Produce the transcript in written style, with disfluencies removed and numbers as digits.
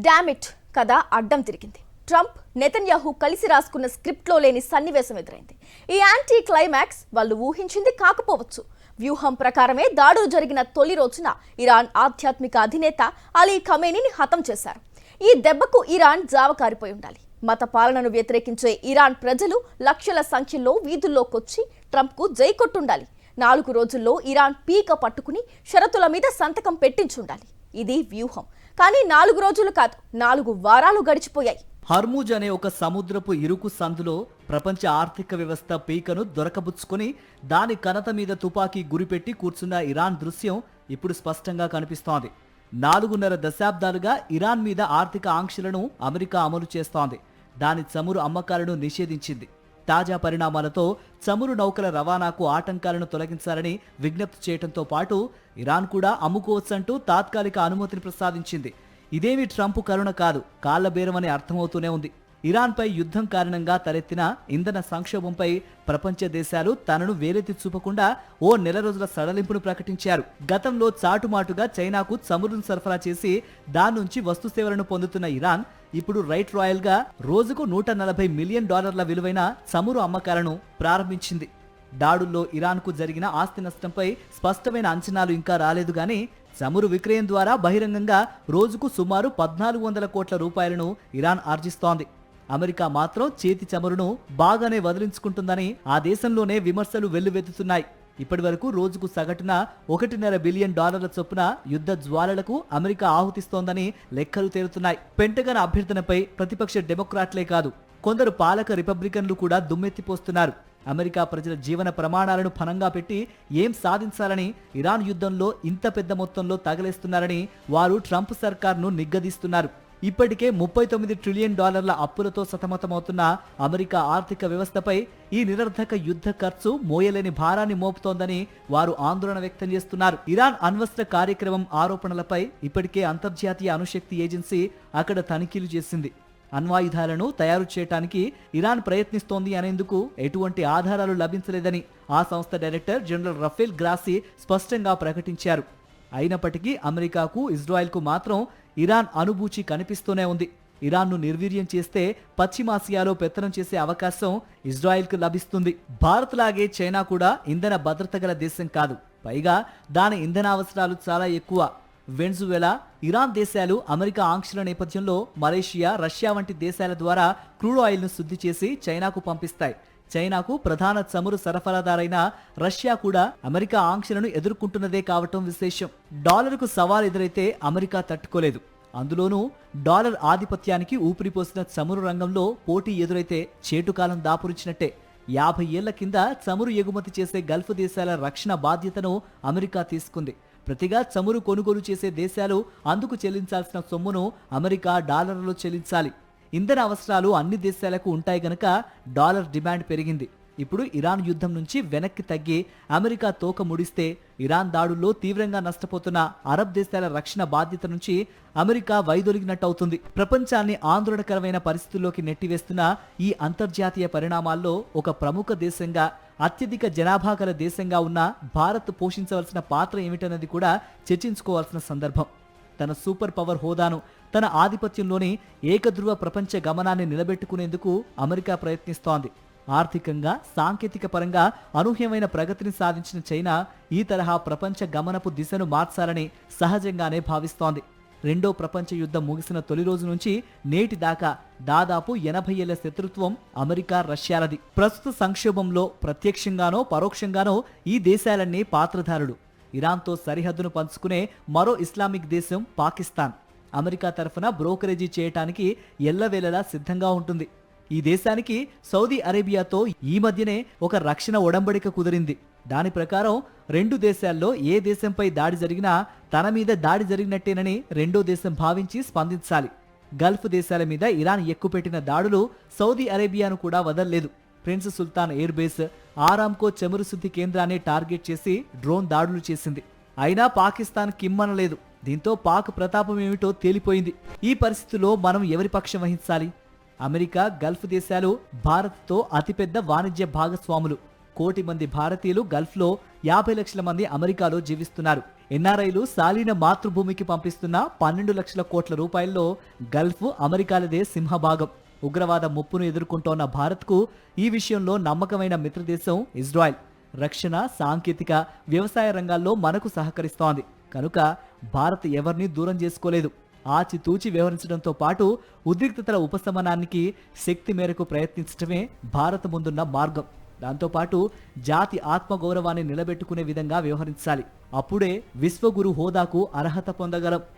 Damn it కథ అడ్డం తిరిగింది. ట్రంప్ నెతన్యాహు కలిసి రాసుకున్న స్క్రిప్ట్లో లేని సన్నివేశం ఎదురైంది. ఈ యాంటీ క్లైమాక్స్ వాళ్ళు ఊహించింది కాకపోవచ్చు. వ్యూహం ప్రకారమే దాడులు జరిగిన తొలి రోజున ఇరాన్ ఆధ్యాత్మిక అధినేత అలీ ఖమేనీని హతం చేశారు. ఈ దెబ్బకు ఇరాన్ జావకారిపోయి ఉండాలి. మత పాలనను వ్యతిరేకించే ఇరాన్ ప్రజలు లక్షల సంఖ్యలో వీధుల్లోకొచ్చి ట్రంప్కు జై కొట్టుండాలి. 4 రోజుల్లో ఇరాన్ పీక పట్టుకుని షరతుల మీద సంతకం పెట్టించుండాలి. ఇది వ్యూహం. కానీ 4 రోజులు కాదు, 4 వారాలు గడిచిపోయాయి. హర్మూజ్ అనే ఒక సముద్రపు ఇరుకు సందులో ప్రపంచ ఆర్థిక వ్యవస్థ పీకను దొరకబుచ్చుకొని దాని కనత మీద తుపాకీ గురిపెట్టి కూర్చున్న ఇరాన్ దృశ్యం ఇప్పుడు స్పష్టంగా కనిపిస్తోంది. 4.5 దశాబ్దాలుగా ఇరాన్ మీద ఆర్థిక ఆంక్షలను అమెరికా అమలు చేస్తోంది. దాని చమురు అమ్మకాలను నిషేధించింది. తాజా పరిణామాలతో చమురు నౌకల రవాణాకు ఆటంకాలను తొలగించాలని విజ్ఞప్తి చేయడంతో పాటు ఇరాన్ కూడా అమ్ముకోవచ్చంటూ తాత్కాలిక అనుమతిని ప్రసాదించింది. ఇదేమి ట్రంప్ కరుణ కాదు, కాళ్ల బేరమని అర్థమవుతూనే ఉంది. ఇరాన్పై యుద్ధం కారణంగా తలెత్తిన ఇంధన సంక్షోభంపై ప్రపంచ దేశాలు తనను వేలెత్తి చూపకుండా ఓ నెల రోజుల సడలింపును ప్రకటించారు. గతంలో చాటుమాటుగా చైనాకు చమురును సరఫరా చేసి దాని నుంచి వస్తు సేవలను పొందుతున్న ఇరాన్ ఇప్పుడు రైట్ రాయల్ గా రోజుకు $140 మిలియన్ విలువైన చమురు అమ్మకాలను ప్రారంభించింది. దాడుల్లో ఇరాన్కు జరిగిన ఆస్తి నష్టంపై స్పష్టమైన అంచనాలు ఇంకా రాలేదు గానీ చమురు విక్రయం ద్వారా బహిరంగంగా రోజుకు సుమారు 1,400 కోట్ల రూపాయలను ఇరాన్ ఆర్జిస్తోంది. అమెరికా మాత్రం చేతి చమురును బాగానే వదిలించుకుంటుందని ఆ దేశంలోనే విమర్శలు వెల్లువెత్తుతున్నాయి. ఇప్పటి వరకు రోజుకు సగటున $1.5 బిలియన్ చొప్పున యుద్ధ జ్వాలలకు అమెరికా ఆహుతిస్తోందని లెక్కలు తేలుతున్నాయి. పెంటగన్ అభ్యర్థనపై ప్రతిపక్ష డెమోక్రాట్లే కాదు, కొందరు పాలక రిపబ్లికన్లు కూడా దుమ్మెత్తిపోస్తున్నారు. అమెరికా ప్రజల జీవన ప్రమాణాలను ఫనంగా పెట్టి ఏం సాధించాలని ఇరాన్ యుద్ధంలో ఇంత పెద్ద మొత్తంలో తగలేస్తున్నారని వారు ట్రంప్ సర్కార్ను నిగ్గదీస్తున్నారు. ఇప్పటికే $39 ట్రిలియన్ అప్పులతో సతమతమవుతున్న అమెరికా ఆర్థిక వ్యవస్థపై ఈ నిరర్ధక యుద్ధ ఖర్చు మోయలేని భారాన్ని మోపుతోందని వారు ఆందోళన వ్యక్తం చేస్తున్నారు. ఇరాన్ అణ్వస్త్ర కార్యక్రమం ఆరోపణలపై ఇప్పటికే అంతర్జాతీయ అణుశక్తి ఏజెన్సీ అక్కడ తనిఖీలు చేసింది. అణ్వాయుధాలను తయారు చేయడానికి ఇరాన్ ప్రయత్నిస్తోంది అనేందుకు ఎటువంటి ఆధారాలు లభించలేదని ఆ సంస్థ డైరెక్టర్ జనరల్ రఫేల్ గ్రాసీ స్పష్టంగా ప్రకటించారు. అయినప్పటికీ అమెరికాకు, ఇజ్రాయెల్కు మాత్రం ఇరాన్ అనుభూచి కనిపిస్తూనే ఉంది. ఇరాన్ను నిర్వీర్యం చేస్తే పశ్చిమాసియాలో పెత్తనం చేసే అవకాశం ఇజ్రాయెల్కు లభిస్తుంది. భారత్ లాగే చైనా కూడా ఇంధన భద్రత గల దేశం కాదు. పైగా దాని ఇంధన అవసరాలు చాలా ఎక్కువ. వెనజువెలా, ఇరాన్ దేశాలు అమెరికా ఆంక్షల నేపథ్యంలో మలేషియా, రష్యా వంటి దేశాల ద్వారా క్రూడ్ ఆయిల్ను శుద్ధి చేసి చైనాకు పంపిస్తాయి. చైనాకు ప్రధాన చమురు సరఫరాదారైన రష్యా కూడా అమెరికా ఆంక్షలను ఎదుర్కొంటున్నదే కావటం విశేషం. డాలర్కు సవాల్ ఎదురైతే అమెరికా తట్టుకోలేదు. అందులోనూ డాలర్ ఆధిపత్యానికి ఊపిరిపోసిన చమురు రంగంలో పోటీ ఎదురైతే చేటుకాలం దాపురించినట్టే. 50 ఏళ్ల కింద చమురు ఎగుమతి చేసే గల్ఫ్ దేశాల రక్షణ బాధ్యతను అమెరికా తీసుకుంది. ప్రతిగా చమురు కొనుగోలు చేసే దేశాలు అందుకు చెల్లించాల్సిన సొమ్మును అమెరికా డాలర్లలో చెల్లించాలి. ఇంధన అవసరాలు అన్ని దేశాలకు ఉంటాయి గనక డాలర్ డిమాండ్ పెరిగింది. ఇప్పుడు ఇరాన్ యుద్ధం నుంచి వెనక్కి తగ్గి అమెరికా తోక ముడిస్తే ఇరాన్ దాడుల్లో తీవ్రంగా నష్టపోతున్న అరబ్ దేశాల రక్షణ బాధ్యత నుంచి అమెరికా వైదొలిగినట్టవుతుంది. ప్రపంచాన్ని ఆందోళనకరమైన పరిస్థితుల్లోకి నెట్టివేస్తున్న ఈ అంతర్జాతీయ పరిణామాల్లో ఒక ప్రముఖ దేశంగా, అత్యధిక జనాభా గల దేశంగా ఉన్న భారత్ పోషించవలసిన పాత్ర ఏమిటన్నది కూడా చర్చించుకోవాల్సిన సందర్భం. తన సూపర్ పవర్ హోదాను, తన ఆధిపత్యంలోని ఏకధ్రువ ప్రపంచ గమనాన్ని నిలబెట్టుకునేందుకు అమెరికా ప్రయత్నిస్తోంది. ఆర్థికంగా, సాంకేతిక పరంగా అనూహ్యమైన ప్రగతిని సాధించిన చైనా ఈ తరహా ప్రపంచ గమనపు దిశను మార్చాలని సహజంగానే భావిస్తోంది. రెండో ప్రపంచ యుద్ధం ముగిసిన తొలి రోజు నుంచి నేటి దాకా దాదాపు 80 ఏళ్ల శత్రుత్వం అమెరికా, రష్యాలది. ప్రస్తుత సంక్షోభంలో ప్రత్యక్షంగానో పరోక్షంగానో ఈ దేశాలన్నీ పాత్రధారులు. ఇరాన్తో సరిహద్దును పంచుకునే మరో ఇస్లామిక్ దేశం పాకిస్తాన్ అమెరికా తరఫున బ్రోకరేజీ చేయటానికి ఎల్లవేళలా సిద్ధంగా ఉంటుంది. ఈ దేశానికి సౌదీ అరేబియాతో ఈ మధ్యనే ఒక రక్షణ ఒడంబడిక కుదిరింది. దాని ప్రకారం 2 దేశాల్లో ఏ దేశంపై దాడి జరిగినా తన మీద దాడి జరిగినట్టేనని రెండో దేశం భావించి స్పందించాలి. గల్ఫ్ దేశాల మీద ఇరాన్ ఎక్కుపెట్టిన దాడులు సౌదీ అరేబియాను కూడా వదల్లేదు. ప్రిన్స్ సుల్తాన్ ఎయిర్ బేస్, ఆరామ్కో చమురు శుద్ధి కేంద్రాన్ని టార్గెట్ చేసి డ్రోన్ దాడులు చేసింది. అయినా పాకిస్తాన్ కిమ్మనలేదు. దీంతో పాక్ ప్రతాపం ఏమిటో తేలిపోయింది. ఈ పరిస్థితుల్లో మనం ఎవరి పక్షం వహించాలి? అమెరికా, గల్ఫ్ దేశాలు భారత్తో అతిపెద్ద వాణిజ్య భాగస్వాములు. కోటి మంది భారతీయులు గల్ఫ్లో, 50 లక్షల మంది అమెరికాలో జీవిస్తున్నారు. ఎన్ఆర్ఐలు సాలీన మాతృభూమికి పంపిస్తున్న 12 లక్షల కోట్ల రూపాయల్లో గల్ఫ్, అమెరికాలదే సింహభాగం. ఉగ్రవాద ముప్పును ఎదుర్కొంటోన్న భారత్కు ఈ విషయంలో నమ్మకమైన మిత్రదేశం ఇజ్రాయెల్. రక్షణ, సాంకేతిక, వ్యవసాయ రంగాల్లో మనకు సహకరిస్తోంది. కనుక భారత్ ఎవరిని దూరం చేసుకోలేదు. ఆచితూచి వ్యవహరించడంతో పాటు ఉద్రిక్తతల ఉపశమనానికి శక్తి మేరకు ప్రయత్నించడమే భారత్ ముందున్న మార్గం. దాంతోపాటు జాతి ఆత్మగౌరవాన్ని నిలబెట్టుకునే విధంగా వ్యవహరించాలి. అప్పుడే విశ్వగురు హోదాకు అర్హత పొందగలం.